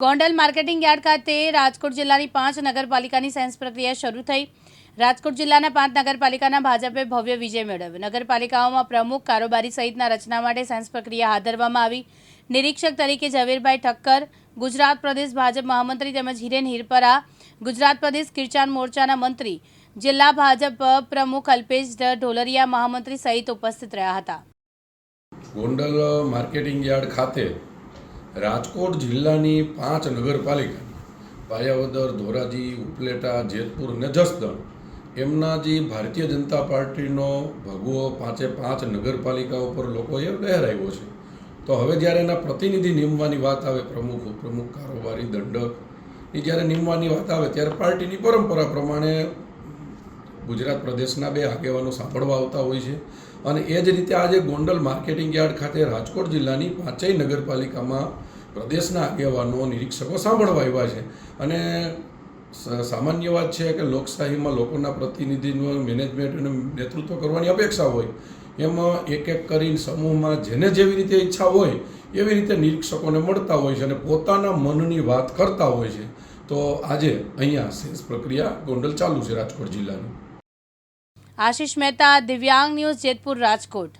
Gondal marketing yard ખાતે રાજકોટ જિલ્લાની 5 નગરપાલિકાની સેન્સ પ્રક્રિયા શરૂ થઈ। રાજકોટ જિલ્લાના 5 નગરપાલિકાના ભાજપે ભવ્ય વિજય મેળવ્યો। નગરપાલિકાઓમાં પ્રમુખ કારોબારી સહિતના રચના માટે સેન્સ પ્રક્રિયા હાથ ધરવામાં આવી। નિરીક્ષક તરીકે ઝવેરભાઈ ઠક્કર, ગુજરાત પ્રદેશ ભાજપ મહામંત્રી તેમજ હિરેન હિરપરા, ગુજરાત પ્રદેશ કિસાન મોરચાના મંત્રી, જિલ્લા ભાજપ પ્રમુખ અલ્પેશ ઢોલરિયા મહામંત્રી સહિત ઉપસ્થિત રહ્યા હતા। ગોંડલ માર્કેટિંગ યાર્ડ ખાતે રાજકોટ જિલ્લાની 5 નગરપાલિકા પાયાવદર, ધોરાજી, ઉપલેટા, જેતપુર અને જસદણ એમના જે ભારતીય જનતા પાર્ટીનો ભગવો 5 નગરપાલિકાઓ પર લોકોએ લહેરાવ્યો છે। તો હવે જ્યારે એના પ્રતિનિધિ નીમવાની વાત આવે, પ્રમુખ, ઉપપ્રમુખ, કારોબારી, દંડકની જ્યારે નીમવાની વાત આવે ત્યારે પાર્ટીની પરંપરા પ્રમાણે ગુજરાત પ્રદેશના 2 આગેવાનો સાંભળવા આવતા હોય છે। અને એ જ રીતે આજે ગોંડલ માર્કેટિંગ યાર્ડ ખાતે રાજકોટ જિલ્લાની 5 નગરપાલિકામાં પ્રદેશના આગેવાનો, નિરીક્ષકો સાંભળવા આવ્યા છે। અને સામાન્ય વાત છે કે લોકશાહીમાં લોકોના પ્રતિનિધિનું મેનેજમેન્ટ અને નેતૃત્વ કરવાની અપેક્ષા હોય, એમાં એક કરીને સમૂહમાં જેને જેવી રીતે ઈચ્છા હોય એવી રીતે નિરીક્ષકોને મળતા હોય છે અને પોતાના મનની વાત કરતા હોય છે। તો આજે અહીંયા સેન્સ પ્રક્રિયા ગોંડલ ચાલુ છે રાજકોટ જિલ્લાની। આશિષ મહેતા, દિવ્યાંગ ન્યૂઝ, જેતપુર, રાજકોટ।